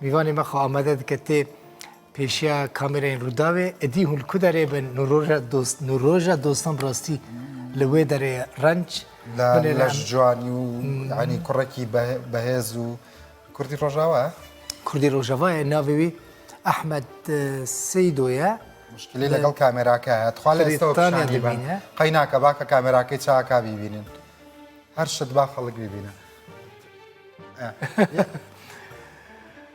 میوانی ما خو آماده دکته پیشیا کامرای روداوی ادی هلکو داره به نروژا دوستان براستی لوی داره رنج لا لجواني ويعني كركي بهز وكردي رجاوة کردی روژاوای ناوی احمد سیدویا مشكلة لقل كاميراك تخالي استوى بشاني بان قيناك باكا كاميراكي تشاكا بيبينين هرشد باخلق بيبينين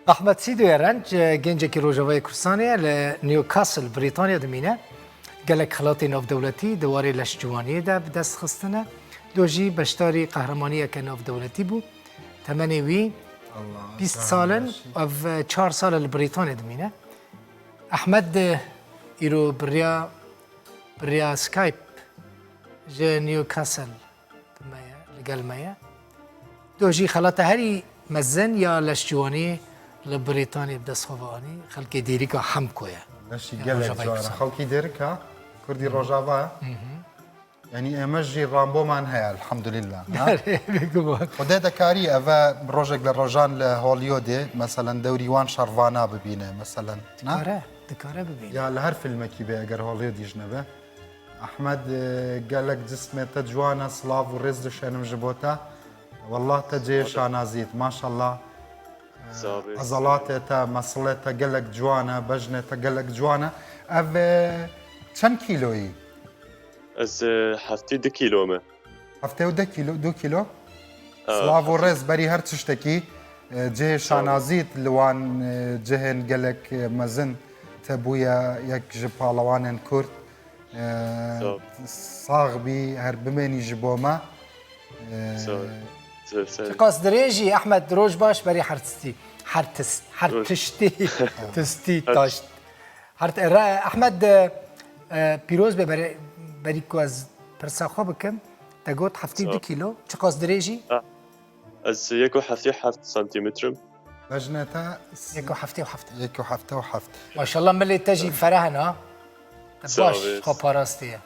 احمد سیدویا رنج گنجه کی روژاوای کردستانه لنیوکاسل بریتانیا دمینه گلک خلاطی ناف دولتی دواره لشجوانی ده بدست خستنه دوجی بشتاری قهرمانیه که ناف دولتی بو تمنی وی 20 سالن و 4 سال لبریتانیا دمینه احمد ایرو بریا سکایپ جه نیوکاسل لگل مایه دوجی خلاط هری مزن یا لشجوانی لبریتانیا بدست خوانی خلقی دیری که هم کویه نشي قالك جوانا خلقي ديركا كردي روجافا يعني امجي الرامبو مان هي الحمد لله وده دكاري افا بروجيك للرجان لهوليودي مثلا دوري وان شارفانا ببينه مثلا دكاره ببينه يا لهر فيلم كيبي اگر هوليود يجنبه احمد قالك جسمه تجوانا سلاف ورز شنم جبوتا والله تجي شانازيت ما شاء الله عضلاته تا مصلته قالك جوانا بجنه قالك جوانا اف كم كيلوي؟ از هفته 2 کیلو ما هفته و 2 کیلو سلاف و رز بری هر تشتكي جه شانازيت لوان جهن قالك مزن تبويا يك جبالوان كرد صاغبي هر بمني جبوما قاس دريجي احمد روج باش بري حرتشتي تستي تاشت احمد پیروز به بري كواز برساخو بكم تقول حفتي 2 كيلو قاس دريجي از يكو حفتي 7 سنتيمتر بجنتا يكو حفتي وحفتي يكو حفته وحفته ما شاء الله ملي تجي فرهن ها باش خو باراستيه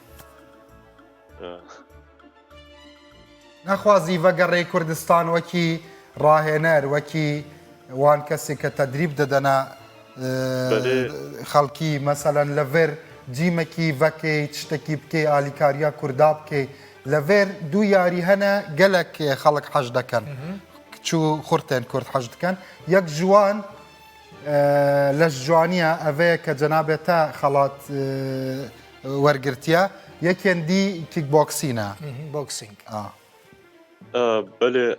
نخوازي فقري كردستان وكي راهنر وكي وان كسي كتدريب ددنا خلقي مثلا لفر جيمكي فكي تشتكي بكي اليكاريا كردابكي لفر دو ياري هنا قالك خلق حج دكن شو خرتين كرد حج دكن يك جوان لجوانيا افيك جنابتا خلاط ورقرتيا يكن دي كيك بوكسينا بوكسينج بله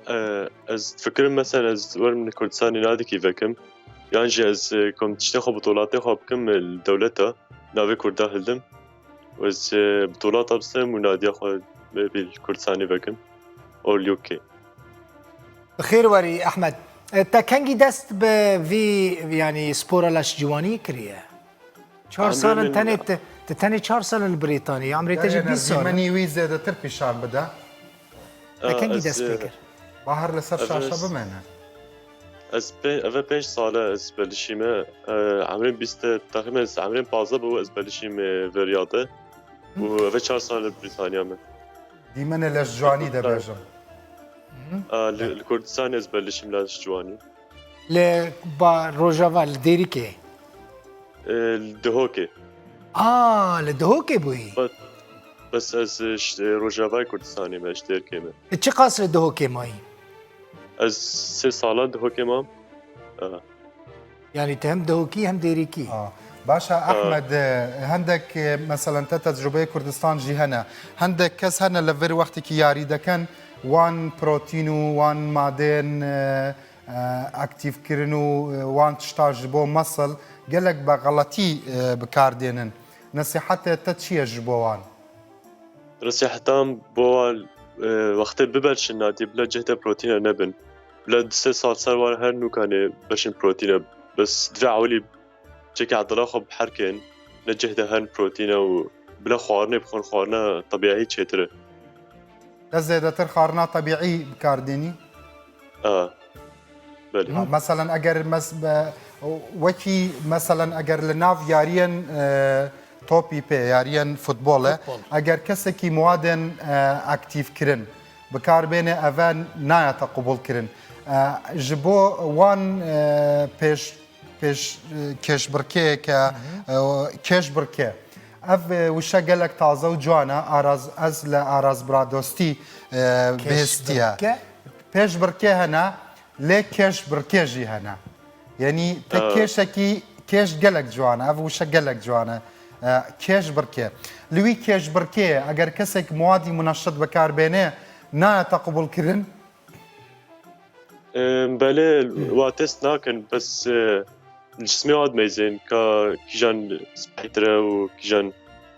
از فكر مثلا از ور من كردستان نادي كيفكم يعني از كم تشتخو بطولاتي خو بكم الدولة ناوي كردا هلدم وز بطولات ابسم ونادي خو بالكردستاني بكم او اليوكي بخير وري احمد تا كنجي دست بفي يعني سبورا لشجواني كريه 4 سال تاني 4 سال البريطاني عمري تجي 20 سال مني وي زاد تربيشان بدا كنجي دست بكر باهر لسر شاشة بمعنى از 5 ساله از بلشيمه عمرين 20 تقريبا عمرين 15 بو از بلشيمه في رياضه و 4 سال بريطانيا من دي من لجواني ده بيجم الكردستان از بلشيم لجواني ل با روجافا الديريكي الدهوكي الدهوكي بوي بس از روجافا كردستاني ما اشتير كيما چه قاس الدهوكي ماي از 3 ساله دهوكي مام يعني تهم دهوكي هم ديريكي باشا احمد هندك مثلا تجربه كردستان جي هنا هندك كس هنا لفر وقتك ياري ده كان وان بروتينو وان معدن اكتيف كرنو وان تشتاج بو مصل قالك بغلطي بكاردينن نصيحته تتشي جبوان نصيحتام بو وقت ببلش النادي بلا جهده بروتين نبن بلا 3 سال صار هر نو كان بشن بروتين بس دفع ولي جيك عضله خب حركين نجهده هن بروتين وبلا خوارنه بخون خوارنه طبيعي تشتره لزيدة خارنا طبيعي بكارديني بله مثلا اگر وكي مثلا اگر لناف يارين توبي بي يارين فوتبول اگر كسكي موادن اكتيف كرن بكار بين افان نايا قبول كرن ji bo wan pêş kêşbirkeyeke kêşbirke ev wişe gelek taze û ciwan e ez li arazbiradostî bihêstiye pêşbirke hene lê kêşbirke jî hene yanî te kêşekî kêş gelek ciwan e ev wişe gelek ciwan e kêşbirke li wî kêşbirkeyê eger kesek muadî muneşşit bikarbêne nayê te qebûlkirin بله واتست ناکن بس جسمی عاد میزین که کیجان سپیتره و کیجان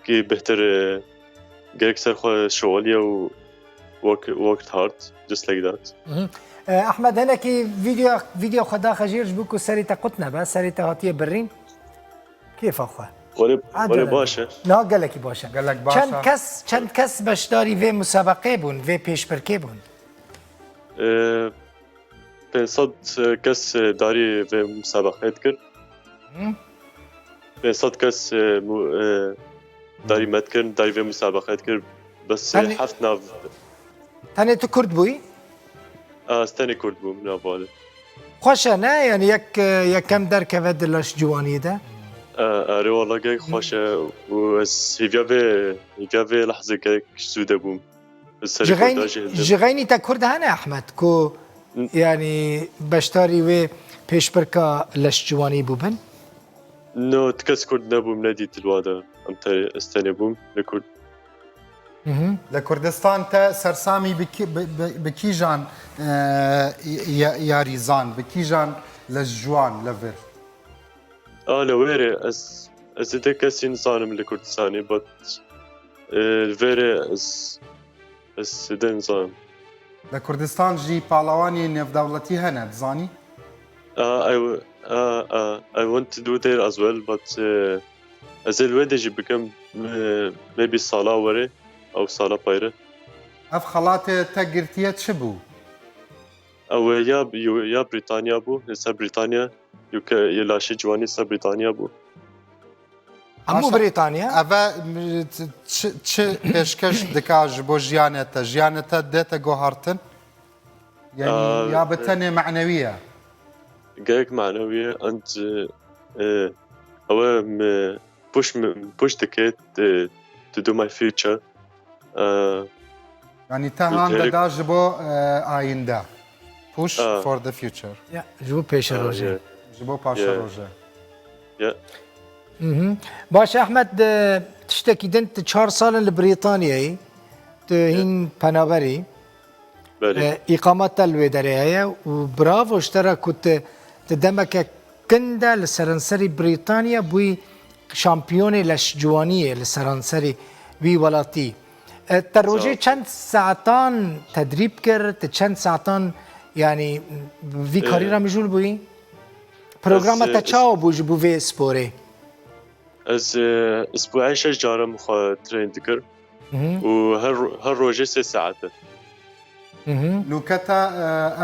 کی بهتر گرک سر خو شغلیه و worked hard just like that. احمد هناك فيديو خدا خجير جبوكو سريتا قطنا بس سريتا هاتيه برين كيف اخوه ولی باشه لا قال لك باشا قال لك باشا چند کس بشداری و مسابقه بون و پیشبرکه بون 500 کس داری و مسابقات کرد 500 کس داری مد کرد داری و مسابقات کرد بس هفت ناو تاني تو كرد بوي استني كرد بوم نافاله خوشا نه يعني يك كم در كفد لاش جواني ده اره والله جاي خوشه و هيفيا في لحظه جاي سوده بوم جغيني تا كرد هنا احمد كو يعني بشتاري و پیشبركا لاش جواني بوبن نو تكس كرد نبوم نادي تلوادا ام استني بوم لكرد لكردستان تا سرسامي بكيجان ياريزان بكيجان للجوان لفر لويري از دكس انسانم لكردستاني بس الفيري از دنزان لكردستان جي بالاواني نف دولتي هنا تزاني I want to do there as well but as الواد يجي become maybe صالة وري او صالة بايرة اف خلاطة تقرتية شبو او يا بريطانيا بو هسه بريطانيا يلاشي جواني هسه بريطانيا بو عمو بريطانيا افا تش بيشكش دكاج بو جيانتا ديتا جوهرتن يعني يا بتني معنوية جايك معنوية انت هو push the kid to do my future يعني تهان دا جبو آيندا push for the future جبو بيشا روجي جبو باشا روجي باشا احمد تشتكي دنت 4 سال لبريطانيا هين بنابري اقامت الودريه وبرافو اشترى كنت تدمك كندا لسرنسري بريطانيا بوي شامبيوني لشجوانيه لسرنسري بي ولاتي التروجي چند ساعتان تدريب كرت چند ساعتان يعني في كاريرا مجول بوي برنامج تا چاو بوج بو في سبوري از اسبوعي شجاره مخ ترين دكر وهر روجي 6 ساعات لو كتا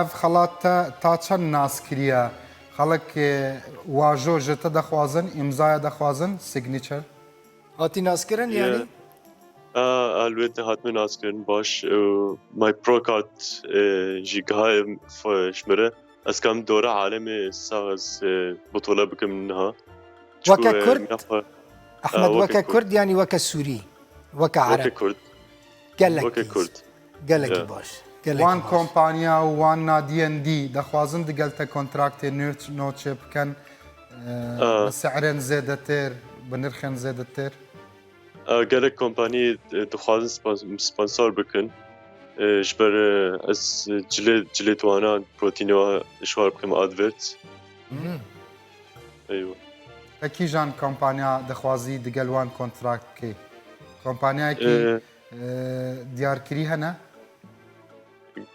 اف خلاط تا چند ناس كريا خلق واجو جتا دخوازن امضاء دخوازن سيجنيتشر هاتي ناس كرن يعني الويت هات من ناس كرن باش ماي برو كارت جي هاي شمره از كم دوره عالمي ساز بطوله بكم منها وكا كرد احمد وكا كرد يعني وكا سوري وكا عرب وكا كرد قال وكا كرد قال لك باش وان كومبانيا وان نادي ان دي دخوازن دقلتا كونتراكت نوتشيب كان بسعرين زيادتر بنرخن زيادتر قالك كومباني دخوازن سبونسور بكن جبر از جليت وانا بروتينو شوار بكم ادفيرت ايوه اكي جان كومبانيا دخوازي دقلوان كونتراكت كي كومبانيا كي ديار كري هنا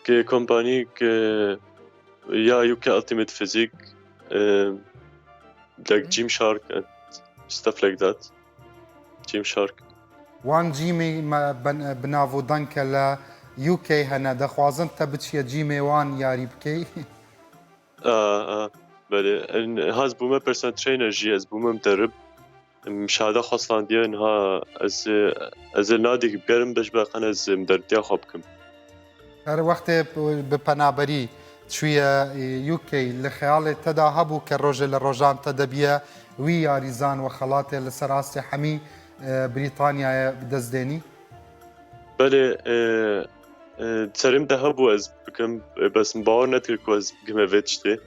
كي كومباني كي يا يوكا التيميت فيزيك like Gymshark and stuff like that Gymshark وان جيمي بنافو دنكا لا يوكي هنا دخوازن تبتشيا جيمي وان ياري بكي بله هاز بومه پرسنل ترینر جی از بومه مدرب مشاهده خواستاندیه انها از نادی بگرم بش بقن از مدردیه خواب کم هر وقت بپنابری شوية يوكي لخيالي تدا هبو كالروج للروجان تدا بيا ويا ريزان وخلاتي لسراسي حمي بريطانيا بدزديني بله سرم ده هبو از بكم بس مباور نتركو از بكم فيتشتي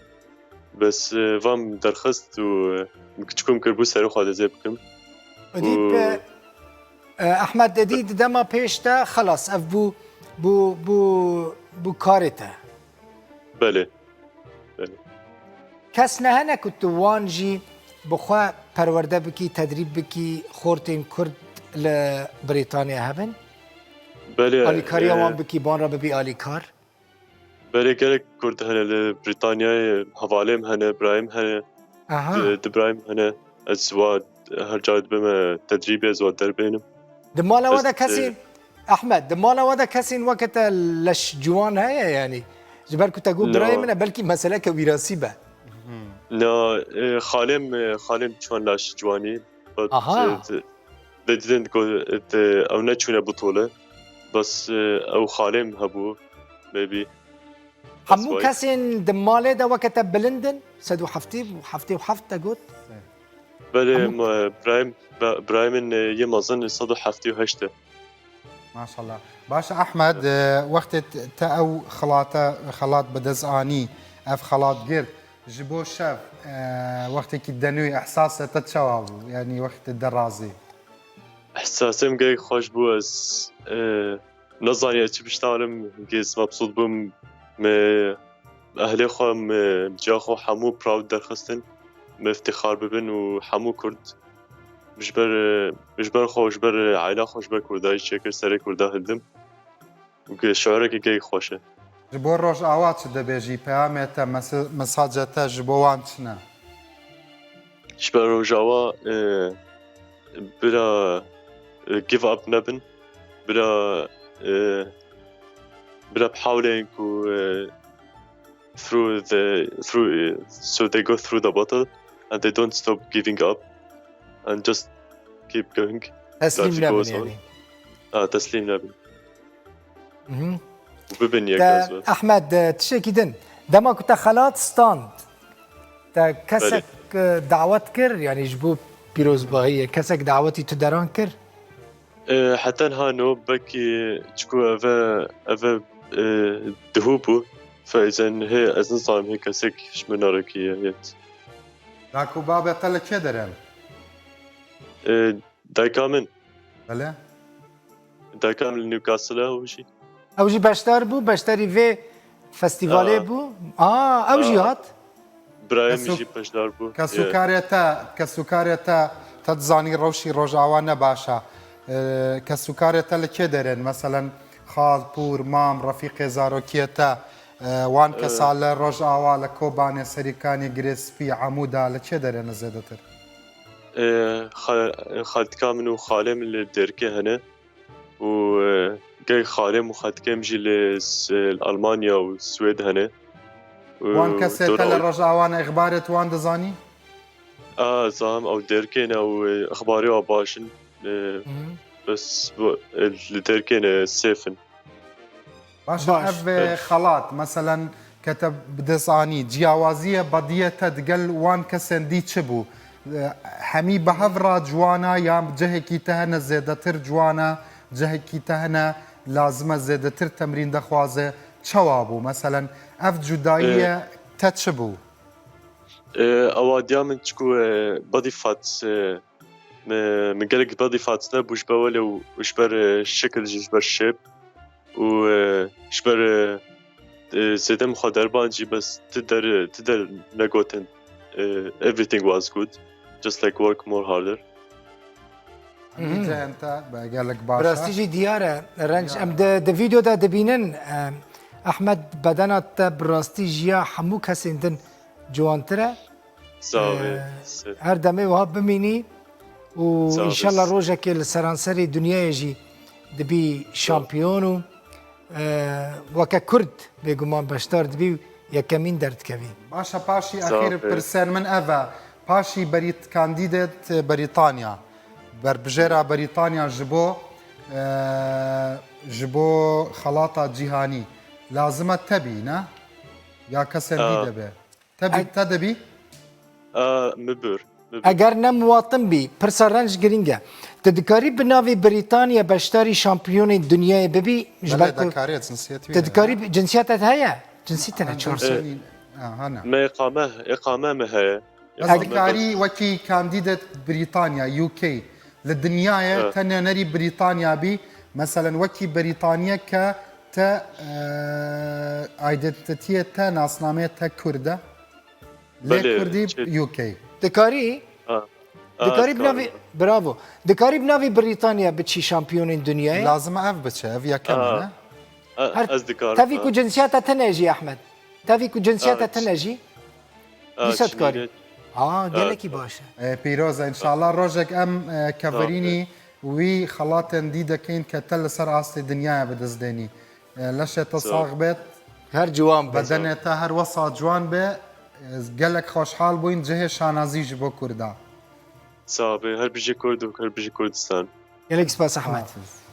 بس فام درخست و مكتشكم كربو سرو خواده زي بكم وديد احمد ديد دما بيشتا خلاص اف بو كارته بله کس نه هنه که تو وانجی بخوا پرورده بکی تدریب بکی خورتین کرد لبریتانیا هبن بله آلیکاری وان بکی بان را ببی آلیکار بله گلک کرد هنه لبریتانیا حوالیم هنه برایم هنه اها دبرایم هنه از واد هر جاد بما تدریبی از واد در بینم دمالا بس- ودا کسین احمد دمالا ودا کسین وقت لش جوان هيا يعني جبر كنت اقول لا. براي منها بلكي مسألة كويراسي به نا خالم چون لاش جوانی آها. they didn't go او نتشونه بطولة بس او خالم هبو maybe همو كسين دمالي دا وقت بلندن سدو حفتي وحفتة قلت بله برايم يمازن صدو حفتي وهشته ما شاء الله باشا احمد وقت تا او خلاط بدز اني اف خلاط قر جبو شاف وقت كي دنوي احساسه تتشوابو يعني وقت الدرازي احساسم جاي خوش بو از نظاني اتش بشتغلم جيز مبسوط بوم اهلي خو جاخو حمو براود درخستن افتخار ببن و حمو كرد مجبر خو جبر عائلة خو جبر كرداي شكر سري كردا هلدم و شعرك جاي خوشه جبو روش اوات دبيجي بيامتا مساجتا جبو وانشنا جبر رجاوا بلا give up نبن بلا بحاولين كو through so they go through the battle and they don't stop giving up and just keep going. تسليم That لبن goes on. يعني تسليم نبن مهم. وببن يك تا as well. احمد تشيكي دن دما كنت خلاط ستاند تا كسك دعوت كر يعني جبو بيروز باهية كسك دعوتي تدران كر حتى هانو بكي تشكو افا دهوبو فاذا هي از نظام هيك سك شمناركي هيت داكو بابا تلا كدرن دايكامن بله دايكامن نيوكاسل او شيء او جي باشتار بو باشتاري في فستيفالي بو او جي هات برايم كسوك- يجي بشدار بو كسوكاريتا تتزاني روشي روجاوانا باشا كسوكاريتا لكدرن مثلا خال بور مام رفيق زاروكيتا وان كسال روجاوا لكوباني سريكاني جريسبي عمودا لكدرن زيادتر خالد كامن وخالم اللي بديركي هنا و جاي خالم وخالد كام جي لألمانيا والسويد هنا وان كسيتا لروجاوانا اخبارت وان دزاني زام او ديركين او اخباري وباشن بس اللي ديركين سيفن باشا باش. اف خلاط مثلا كتب بدزاني جياوازيه بديه تدقل وان كسن دي تشبو حمي بهفرا جوانا يا جهكي تهنا زيادتر جوانا جهكي تهنا لازمه زيادتر تمرين دخوازه تشوابو مثلا اف جدائيه تتشبو او ديامن تشكو بادي فاتس من قالك بادي فاتس نب وجبه وجبر الشكل جبر الشيب وجبر زيادة مخدر بانجي بس تقدر نقوتن everything was good just like work more harder انت قال لك براستي باشا جي ديارة رنج ام ده فيديو ده دبينن احمد بدنات براستي جيا حمو كسين دن جوانترا صافي هر دمي وهاب بميني وان صافي. شاء الله روجك السرانسري دنيا يجي دبي شامبيونو وكا كرد بيقومان باشتار دبي يا كمين درد كبي باشا باشي صافي. اخير برسان من افا باشي بريت كانديدات بريطانيا بربجيرا بريطانيا جبو خلاطة جهاني لازمة تبي نا یا کەسێن دی دەبێ تا دەبی مبر ئەگەر نەمواتم بی پرسە ڕەنج گرینگە تدکاری بناوی بریتانیا بەشداری شامپیۆنی دنیای ببی دەکارێت جنسیەتی تدکاری جنسیەتت هەیە جنسیتەنە چۆر هەنا ما إقامة ما هي دەکاری وەکی کاندیدت بریتانیا UK لە دنیاە تەنیا نەری بریتانیا بی مەسەلەن وەکی بریتانیا کە تە ئایدنتیتیە تا ناسنامەیە تا کووردە لێ بەڵێ، کوردی چێت. UK دکاری دکاری أذكر. بناوی براڤۆ دکاری بناوی بریتانیا بچی شامپیۆنی دنیای لازمە ئەف بچە ئەف یەکەمە أذكر تاوی کو جنسیەتە تەنێژی ئەحمد تاوی کو جنسیەتە تەنێژی دیسە دکاری گەلێکی باشە پیرۆزە ئینشاءڵا ڕۆژێک ئەم کەڤەرینی وی خەڵاتن دی دەکەین کە تە لەسەر ئاستی دنیاە بەدەستدێنی لەشێتە ساغ بێت هەر جوان بە بەدەنێتە هەروەسا جوان بێ gelek خۆشحال بووین جهێ شانازی ji bo Kurda. صعبة هل بيجي كرد وهل بيجي كردستان گەلێک سپاس ئەحمد Hafiz.